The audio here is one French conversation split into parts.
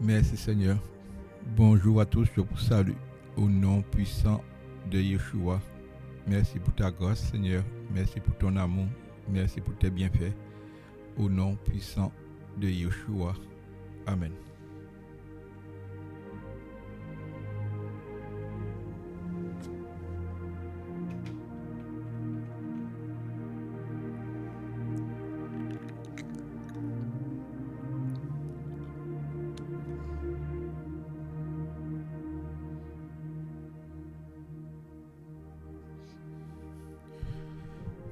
Merci Seigneur. Bonjour à tous, je vous salue au nom puissant de Yeshua. Merci pour ta grâce Seigneur, merci pour ton amour, merci pour tes bienfaits. Au nom puissant de Yeshua. Amen.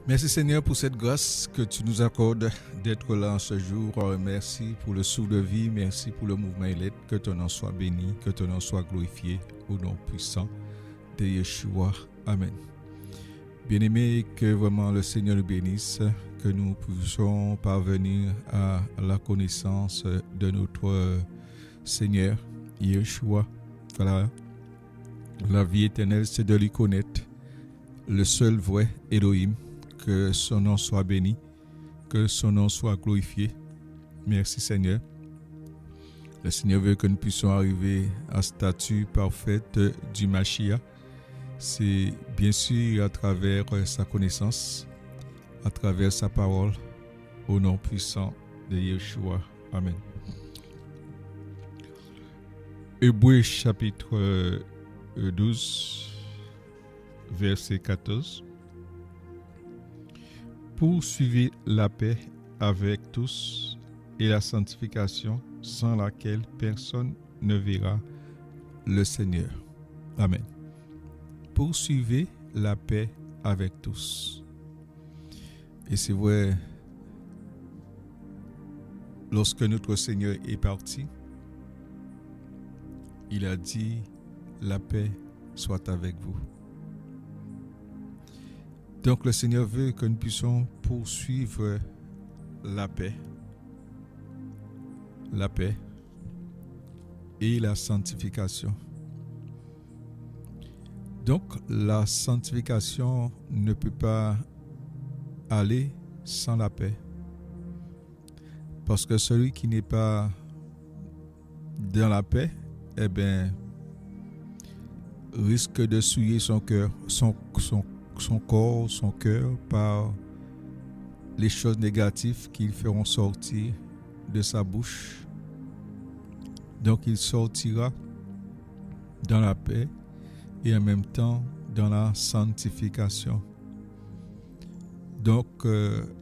Merci Seigneur pour cette grâce que tu nous accordes d'être là en ce jour. Merci pour le souffle de vie, merci pour le mouvement élect. Que ton nom soit béni, que ton nom soit glorifié au nom puissant de Yeshua. Amen. Bien-aimés, que vraiment le Seigneur nous bénisse, que nous puissions parvenir à la connaissance de notre Seigneur Yeshua. Voilà. La vie éternelle, c'est de lui connaître, le seul vrai Elohim. Que son nom soit béni, que son nom soit glorifié. Merci Seigneur. Le Seigneur veut que nous puissions arriver à statut parfaite du Mashiach. C'est bien sûr à travers sa connaissance, à travers sa parole, au nom puissant de Yeshua. Amen. Hébreux chapitre 12, verset 14. Poursuivez la paix avec tous et la sanctification sans laquelle personne ne verra le Seigneur. Amen. Poursuivez la paix avec tous. Et c'est vrai, lorsque notre Seigneur est parti, il a dit, la paix soit avec vous. Donc le Seigneur veut que nous puissions poursuivre la paix et la sanctification. Donc la sanctification ne peut pas aller sans la paix. Parce que celui qui n'est pas dans la paix, risque de souiller son cœur, son corps, son cœur par les choses négatives qu'ils feront sortir de sa bouche. Donc il sortira dans la paix et en même temps dans la sanctification. Donc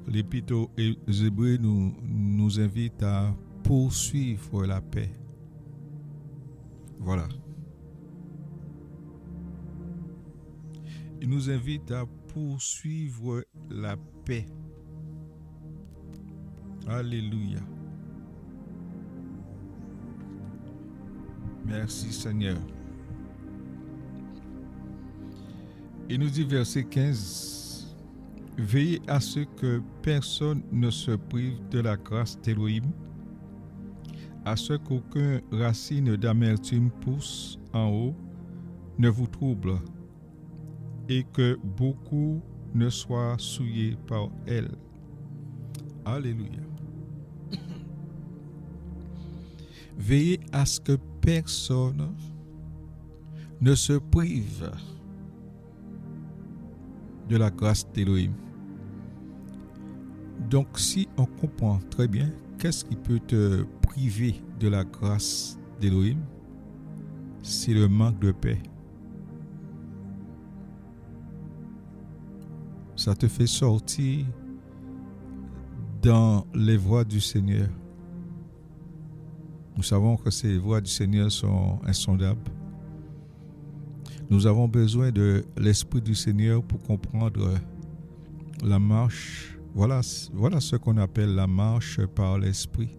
l'Épître aux Hébreux nous invite à poursuivre la paix. Voilà. Il nous invite à poursuivre la paix. Alléluia. Merci Seigneur. Il nous dit verset 15. Veillez à ce que personne ne se prive de la grâce d'Élohim, à ce qu'aucune racine d'amertume pousse en haut, ne vous trouble, et que beaucoup ne soient souillés par elle. Alléluia. Veillez à ce que personne ne se prive de la grâce d'Élohim. Donc si on comprend très bien, qu'est-ce qui peut te priver de la grâce d'Élohim? C'est le manque de paix. Ça te fait sortir dans les voies du Seigneur. Nous savons que ces voies du Seigneur sont insondables. Nous avons besoin de l'Esprit du Seigneur pour comprendre la marche. Voilà ce qu'on appelle la marche par l'Esprit.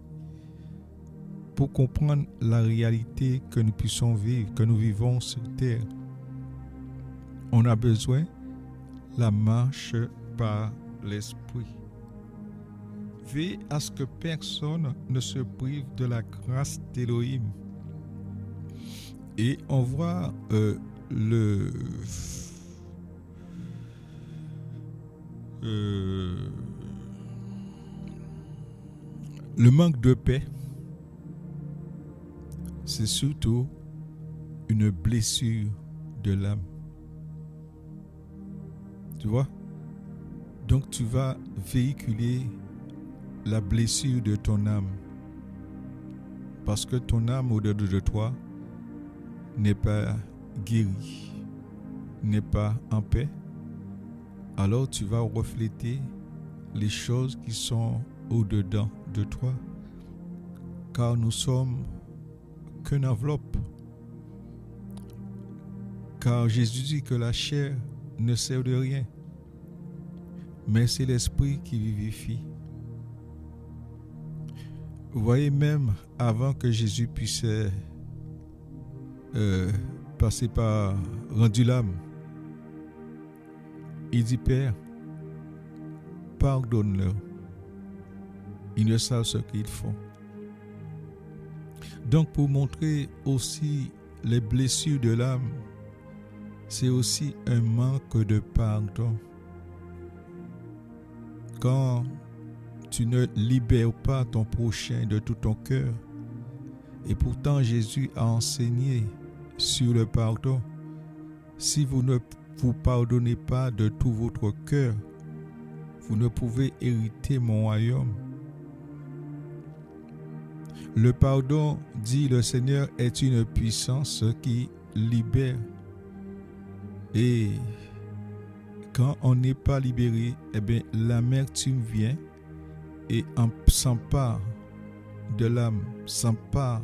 Pour comprendre la réalité que nous puissions vivre, que nous vivons sur terre, on a besoin de la marche par l'Esprit. Veillez à ce que personne ne se prive de la grâce d'Élohim. Et on voit le manque de paix c'est surtout une blessure de l'âme. Tu vois? Donc tu vas véhiculer la blessure de ton âme. Parce que ton âme au-dedans de toi n'est pas guérie, n'est pas en paix. Alors tu vas refléter les choses qui sont au-dedans de toi. Car nous sommes qu'une enveloppe. Car Jésus dit que la chair ne sert de rien, mais c'est l'esprit qui vivifie. Vous voyez, même avant que Jésus puisse passer par rendu l'âme, il dit: Père, pardonne-leur. Ils ne savent ce qu'ils font. Donc, pour montrer aussi les blessures de l'âme, c'est aussi un manque de pardon. Quand tu ne libères pas ton prochain de tout ton cœur, et pourtant Jésus a enseigné sur le pardon, si vous ne vous pardonnez pas de tout votre cœur, vous ne pouvez hériter mon royaume. Le pardon, dit le Seigneur, est une puissance qui libère. Et quand on n'est pas libéré, eh bien, l'amertume vient et s'empare de l'âme, s'empare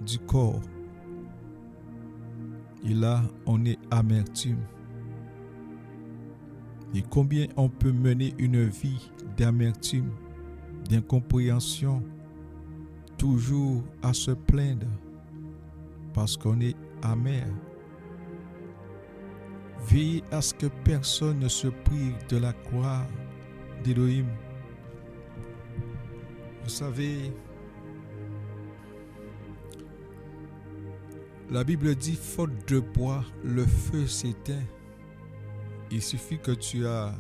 du corps. Et là, on est amertume. Et combien on peut mener une vie d'amertume, d'incompréhension, toujours à se plaindre parce qu'on est amer. Veillez à ce que personne ne se prive de la gloire d'Élohim. Vous savez, la Bible dit: faute de bois, le feu s'éteint. Il suffit que tu as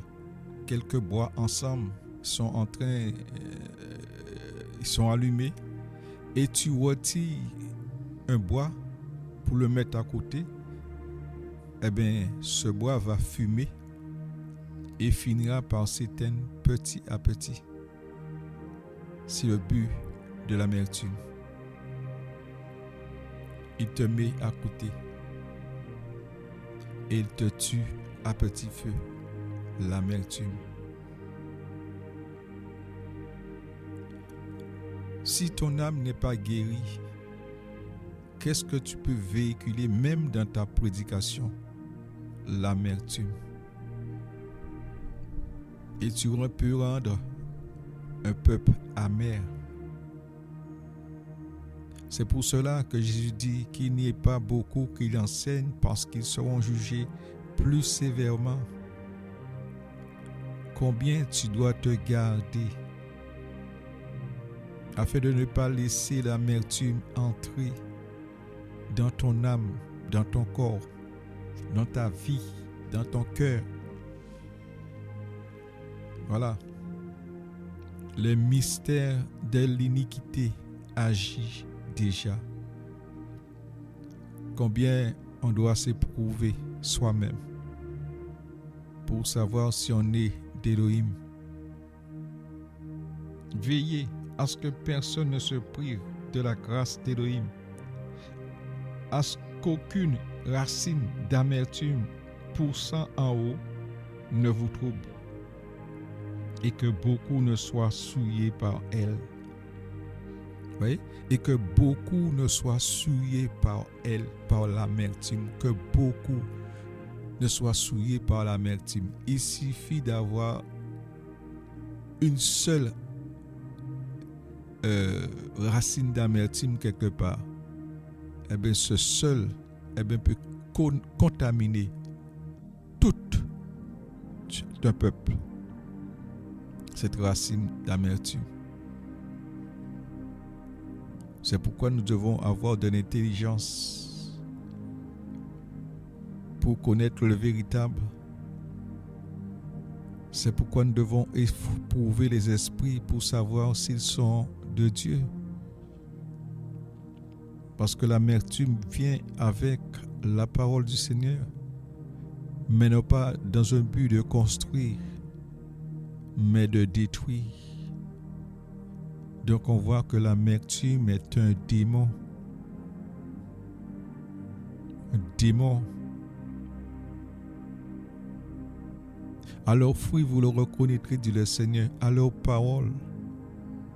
quelques bois ensemble, ils sont allumés, et tu retires un bois pour le mettre à côté. Eh bien, ce bois va fumer et finira par s'éteindre petit à petit. C'est le but de l'amertume. Il te met à côté et il te tue à petit feu. L'amertume. Si ton âme n'est pas guérie, qu'est-ce que tu peux véhiculer même dans ta prédication? L'amertume. Et tu peux rendre un peuple amer. C'est pour cela que Jésus dit qu'il n'y ait pas beaucoup qui l'enseignent, parce qu'ils seront jugés plus sévèrement. Combien tu dois te garder afin de ne pas laisser l'amertume entrer dans ton âme, dans ton corps, dans ta vie, dans ton cœur. Voilà. Les mystères de l'iniquité agissent déjà. Combien on doit s'éprouver soi-même pour savoir si on est d'Élohim. Veillez à ce que personne ne se prive de la grâce d'Élohim, à ce qu'aucune racine d'amertume poussant en haut ne vous trouble, et que beaucoup ne soient souillés par elle. Oui? Et que beaucoup ne soient souillés par elle, par l'amertume, que beaucoup ne soient souillés par l'amertume. Il suffit d'avoir une seule racine d'amertume quelque part. Eh bien, ce seul peut contaminer tout un peuple. Cette racine d'amertume. C'est pourquoi nous devons avoir de l'intelligence pour connaître le véritable. C'est pourquoi nous devons éprouver les esprits pour savoir s'ils sont de Dieu. Parce que l'amertume vient avec la parole du Seigneur, mais non pas dans un but de construire, mais de détruire. Donc on voit que l'amertume est un démon. Un démon. À leurs fruits, vous le reconnaîtrez, dit le Seigneur, à leurs paroles.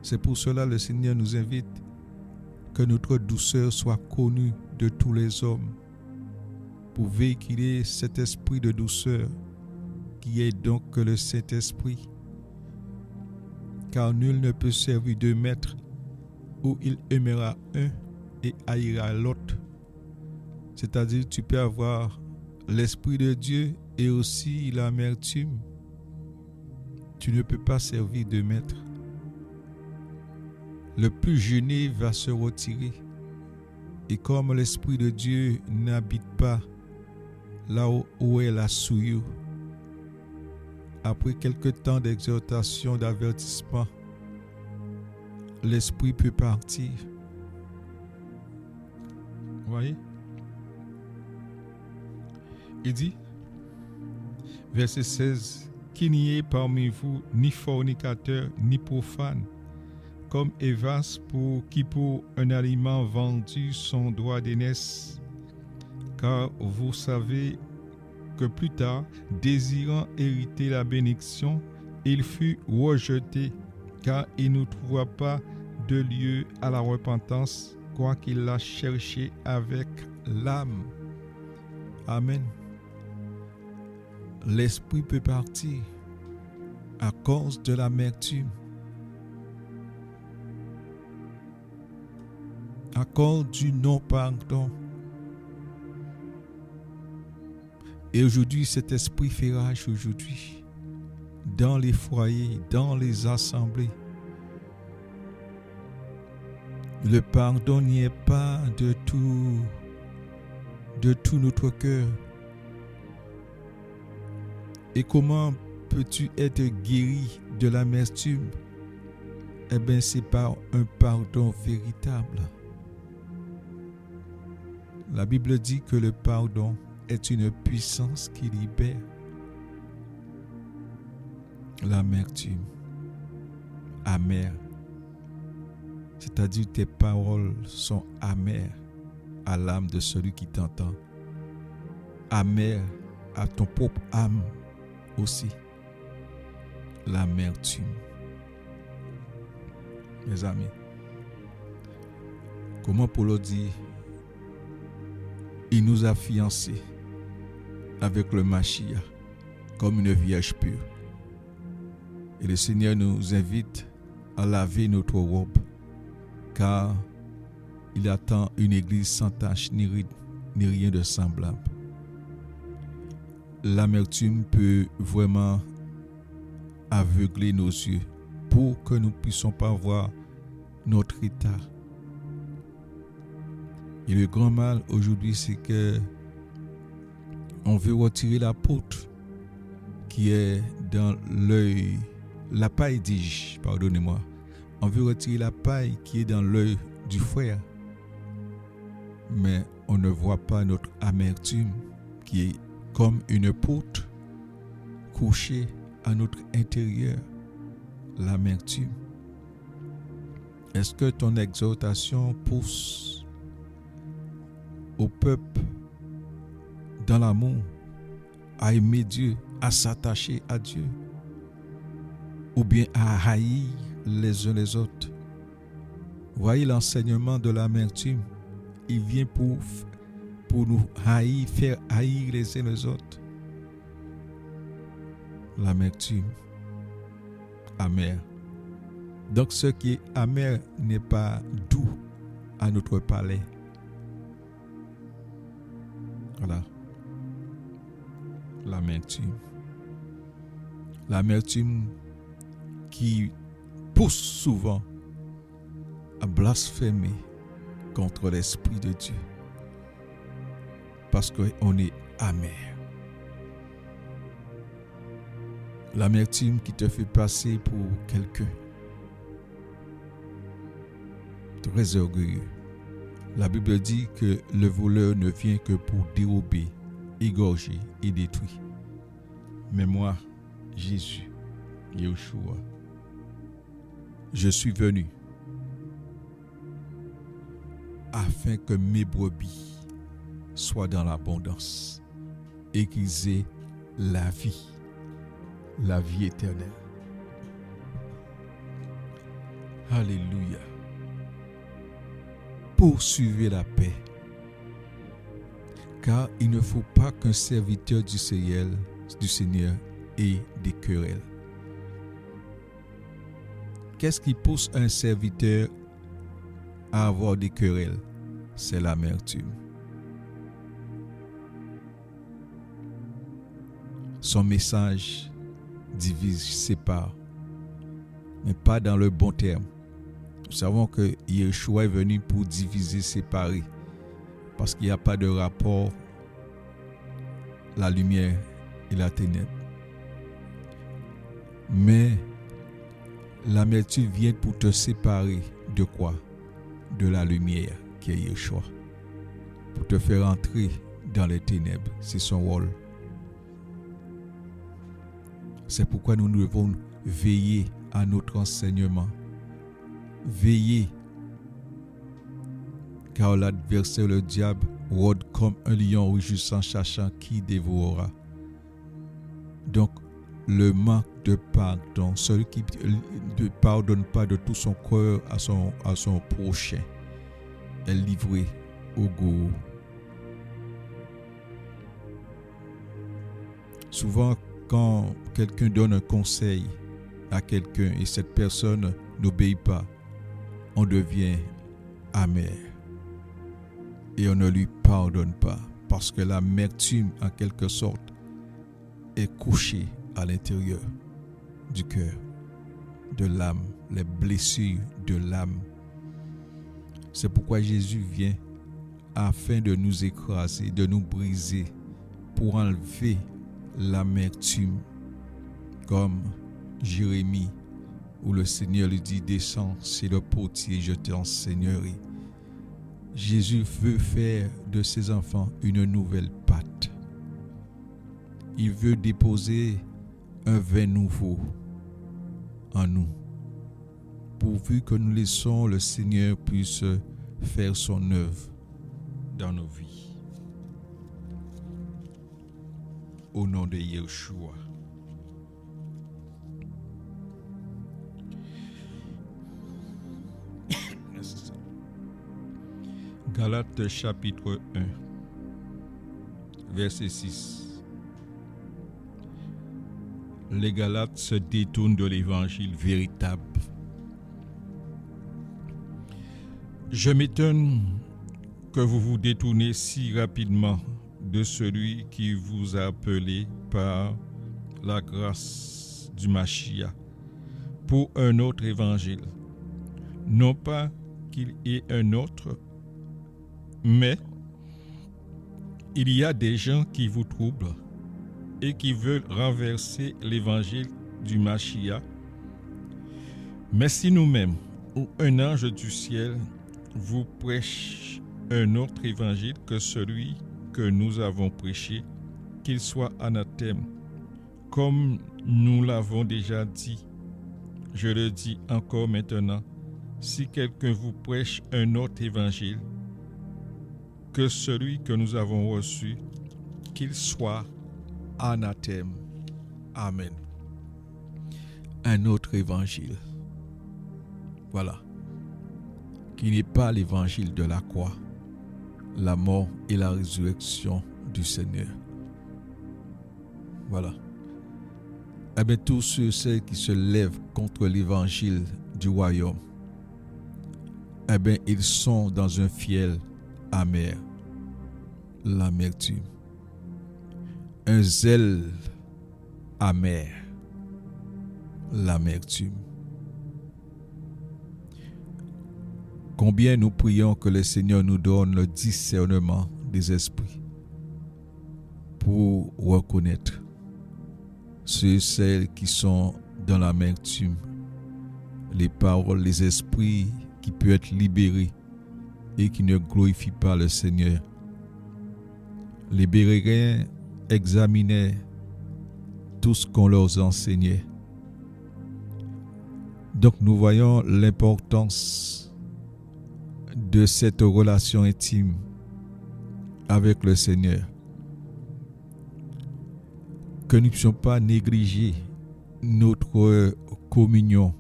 C'est pour cela que le Seigneur nous invite que notre douceur soit connue de tous les hommes, pour véhiculer cet esprit de douceur qui est donc le Saint-Esprit. Car nul ne peut servir de maître où il aimera un et haïra l'autre. C'est-à-dire, tu peux avoir l'Esprit de Dieu et aussi l'amertume. Tu ne peux pas servir de maître. Le plus gêné va se retirer. Et comme l'Esprit de Dieu n'habite pas là où est la souillure, après quelque temps d'exhortation, d'avertissement, l'Esprit peut partir. Vous voyez? Il dit, verset 16, qu'il n'y ait parmi vous ni fornicateur, ni profane, comme Évas qui pour un aliment vendu son droit d'aînesse. Car vous savez que plus tard, désirant hériter la bénédiction, il fut rejeté, car il ne trouva pas de lieu à la repentance, quoiqu'il l'a cherché avec l'âme. Amen. L'esprit peut partir à cause de l'amertume, à cause du non-pardon. Et aujourd'hui, cet esprit fait rage aujourd'hui, dans les foyers, dans les assemblées. Le pardon n'y est pas de tout notre cœur. Et comment peux-tu être guéri de l'amertume? Eh bien, c'est par un pardon véritable. La Bible dit que le pardon est une puissance qui libère. L'amertume, amère, c'est-à-dire tes paroles sont amères à l'âme de celui qui t'entend, amères à ton propre âme aussi. L'amertume. Mes amis, comment Paul dit, il nous a fiancés avec le Mashiach comme une vierge pure. Et le Seigneur nous invite à laver notre robe, car il attend une église sans tache ni rien de semblable. L'amertume peut vraiment aveugler nos yeux pour que nous ne puissions pas voir notre état. Et le grand mal aujourd'hui, c'est que on veut retirer la poutre qui est dans l'œil, la paille, dis-je, pardonnez-moi. On veut retirer la paille qui est dans l'œil du frère. Mais on ne voit pas notre amertume qui est comme une poutre couchée à notre intérieur. L'amertume. Est-ce que ton exhortation pousse au peuple dans l'amour, à aimer Dieu, à s'attacher à Dieu, ou bien à haïr les uns les autres? Voyez l'enseignement de l'amertume, il vient pour nous haïr, faire haïr les uns les autres. L'amertume, amer. Donc ce qui est amer n'est pas doux à notre palais. Voilà. L'amertume. L'amertume qui pousse souvent à blasphémer contre l'Esprit de Dieu. Parce qu'on est amer. L'amertume qui te fait passer pour quelqu'un très orgueilleux, La Bible dit que le voleur ne vient que pour dérober, égorger et détruire. Mais moi, Jésus, Yeshua, je suis venu afin que mes brebis soient dans l'abondance et qu'ils aient la vie éternelle. Alléluia. Poursuivez la paix, car il ne faut pas qu'un serviteur du Seigneur ait des querelles. Qu'est-ce qui pousse un serviteur à avoir des querelles? C'est l'amertume. Son message divise, sépare, mais pas dans le bon terme. Nous savons que Yeshua est venu pour diviser, séparer, parce qu'il n'y a pas de rapport la lumière et la ténèbre. Mais l'amertume vient pour te séparer de quoi? De la lumière qui est Yeshua. Pour te faire entrer dans les ténèbres. C'est son rôle. C'est pourquoi nous devons veiller à notre enseignement. Veiller. Car l'adversaire, le diable, rôde comme un lion rugissant, cherchant qui dévorera. Donc, le manque de pardon, celui qui ne pardonne pas de tout son cœur à son prochain, est livré au goût. Souvent, quand quelqu'un donne un conseil à quelqu'un et cette personne n'obéit pas, on devient amer et on ne lui pardonne pas parce que l'amertume, en quelque sorte, est couchée à l'intérieur du cœur, de l'âme, les blessures de l'âme. C'est pourquoi Jésus vient afin de nous écraser, de nous briser, pour enlever l'amertume, comme Jérémie, où le Seigneur lui dit: descends, c'est le potier, je t'enseignerai. Jésus veut faire de ses enfants une nouvelle pâte. Il veut déposer un vin nouveau en nous, pourvu que nous laissons le Seigneur puisse faire son œuvre dans nos vies. Au nom de Yeshua. Galates chapitre 1, verset 6. Les Galates se détournent de l'évangile véritable. Je m'étonne que vous vous détournez si rapidement de celui qui vous a appelé par la grâce du Mashiach pour un autre évangile. Non pas qu'il y ait un autre, mais il y a des gens qui vous troublent et qui veulent renverser l'évangile du Mashiach. Mais si nous-mêmes ou un ange du ciel vous prêche un autre évangile que celui que nous avons prêché, qu'il soit anathème, comme nous l'avons déjà dit, je le dis encore maintenant, si quelqu'un vous prêche un autre évangile que celui que nous avons reçu, qu'il soit anathème. Amen. Un autre évangile. Voilà. Qui n'est pas l'évangile de la croix, la mort et la résurrection du Seigneur. Voilà. Eh bien, tous ceux qui se lèvent contre l'évangile du royaume, eh bien, ils sont dans un fiel amer, l'amertume. Un zèle amer, l'amertume. Combien nous prions que le Seigneur nous donne le discernement des esprits pour reconnaître ceux et celles qui sont dans l'amertume, les paroles, les esprits qui peuvent être libérés et qui ne glorifient pas le Seigneur. Les Béréens examinaient tout ce qu'on leur enseignait. Donc nous voyons l'importance de cette relation intime avec le Seigneur. Que nous ne puissions pas négliger notre communion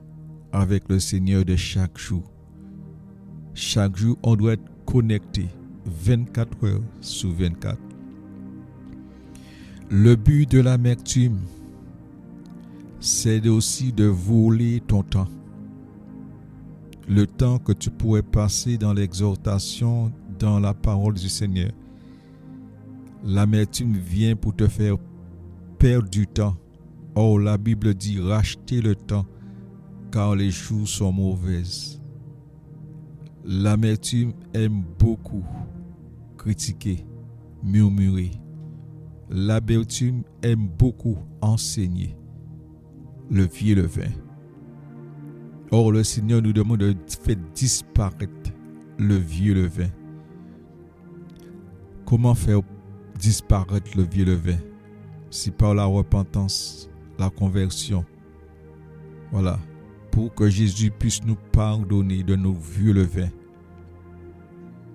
avec le Seigneur de chaque jour. Chaque jour, on doit être connecté 24 heures sur 24. Le but de l'amertume, c'est aussi de voler ton temps. Le temps que tu pourrais passer dans l'exhortation, dans la parole du Seigneur. L'amertume vient pour te faire perdre du temps. Or, la Bible dit racheter le temps, car les jours sont mauvaises. L'amertume aime beaucoup critiquer, murmurer. L'amertume aime beaucoup enseigner le vieux levain. Or, le Seigneur nous demande de faire disparaître le vieux levain. Comment faire disparaître le vieux levain? C'est par la repentance, la conversion. Voilà. Pour que Jésus puisse nous pardonner de nos vieux levains.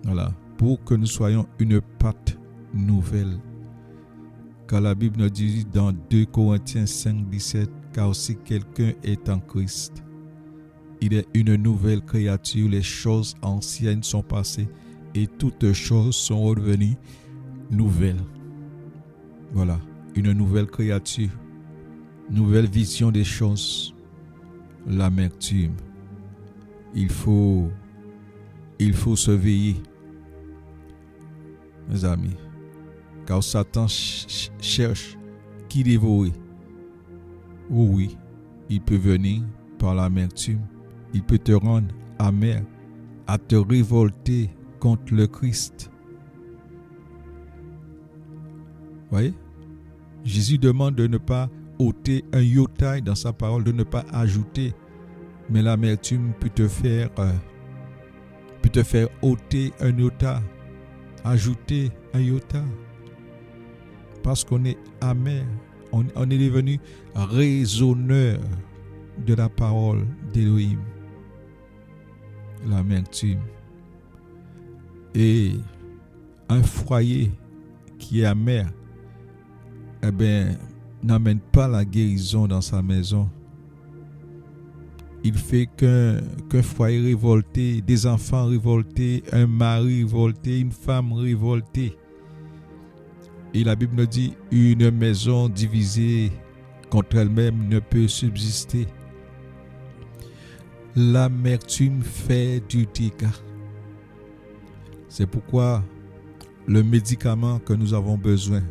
Voilà. Pour que nous soyons une pâte nouvelle. Car la Bible nous dit dans 2 Corinthiens 5, 17, car si quelqu'un est en Christ, il est une nouvelle créature, les choses anciennes sont passées et toutes choses sont redevenues nouvelles. Voilà, une nouvelle créature, nouvelle vision des choses. L'amertume, il faut se veiller, mes amis, car Satan cherche qui dévorer. Oh oui, il peut venir par l'amertume. Il peut te rendre amer, à te révolter contre le Christ. Voyez? Jésus demande de ne pas ôter un iota dans sa parole, de ne pas ajouter. Mais l'amertume peut te faire ôter un iota, ajouter un iota. Parce qu'on est amer, on est devenu raisonneur de la parole d'Élohim. L'amertume. Et un foyer qui est amer, n'amène pas la guérison dans sa maison. Il fait qu'un foyer révolté, des enfants révoltés, un mari révolté, une femme révoltée. Et la Bible nous dit, une maison divisée contre elle-même ne peut subsister. L'amertume fait du dégât. C'est pourquoi le médicament que nous avons besoin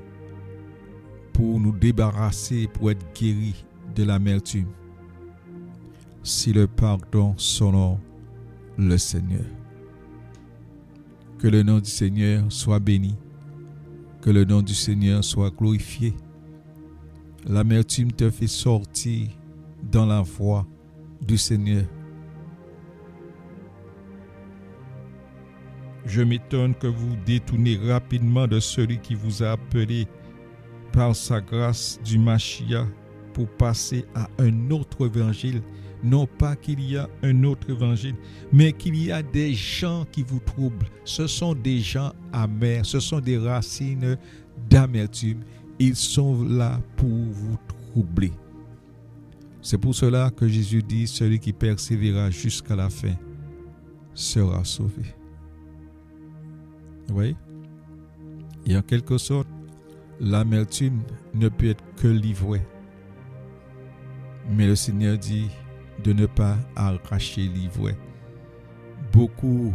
pour nous débarrasser, pour être guéris de l'amertume, c'est le pardon selon le Seigneur. Que le nom du Seigneur soit béni. Que le nom du Seigneur soit glorifié. L'amertume te fait sortir dans la voie du Seigneur. Je m'étonne que vous détournez rapidement de celui qui vous a appelé par sa grâce du Mashiach pour passer à un autre évangile. Non pas qu'il y a un autre évangile, mais qu'il y a des gens qui vous troublent. Ce sont des gens amers, ce sont des racines d'amertume. Ils sont là pour vous troubler. C'est pour cela que Jésus dit, celui qui persévérera jusqu'à la fin sera sauvé. Vous voyez? Et en quelque sorte, l'amertume ne peut être que l'ivraie. Mais le Seigneur dit de ne pas arracher l'ivraie. Beaucoup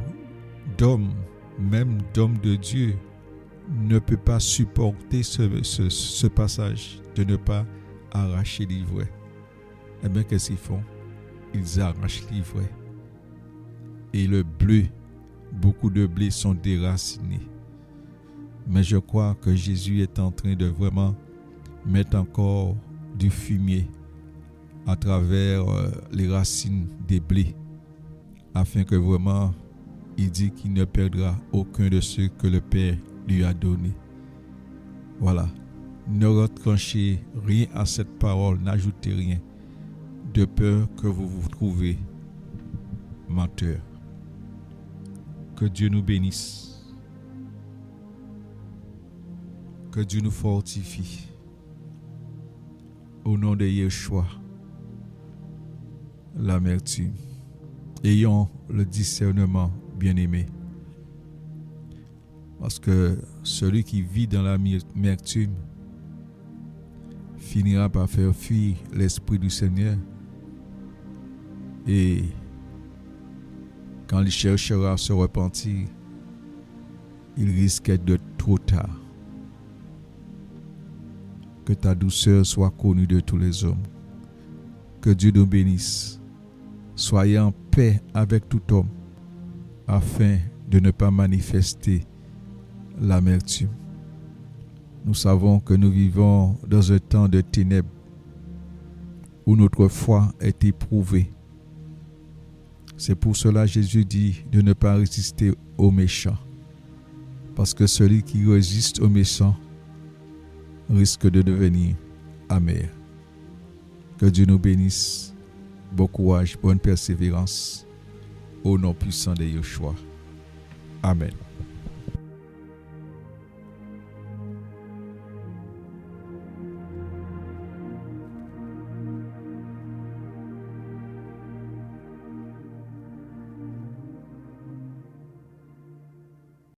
d'hommes, même d'hommes de Dieu, ne peuvent pas supporter ce passage de ne pas arracher l'ivraie. Eh bien, qu'est-ce qu'ils font? Ils arrachent l'ivraie. Et le blé, beaucoup de blé sont déracinés. Mais je crois que Jésus est en train de vraiment mettre encore du fumier à travers les racines des blés, afin que vraiment il dit qu'il ne perdra aucun de ceux que le Père lui a donnés. Voilà. Ne retranchez rien à cette parole, n'ajoutez rien, de peur que vous vous trouviez menteur. Que Dieu nous bénisse. Que Dieu nous fortifie. Au nom de Yeshua, l'amertume. Ayons le discernement, bien-aimé. Parce que celui qui vit dans l'amertume finira par faire fuir l'Esprit du Seigneur. Et quand il cherchera à se repentir, il risque d'être trop tard. Que ta douceur soit connue de tous les hommes. Que Dieu nous bénisse. Soyez en paix avec tout homme, afin de ne pas manifester l'amertume. Nous savons que nous vivons dans un temps de ténèbres où notre foi est éprouvée. C'est pour cela que Jésus dit de ne pas résister aux méchants. Parce que celui qui résiste aux méchants risque de devenir amer. Que Dieu nous bénisse. Bon courage, bonne persévérance. Au nom puissant de Yeshua. Amen.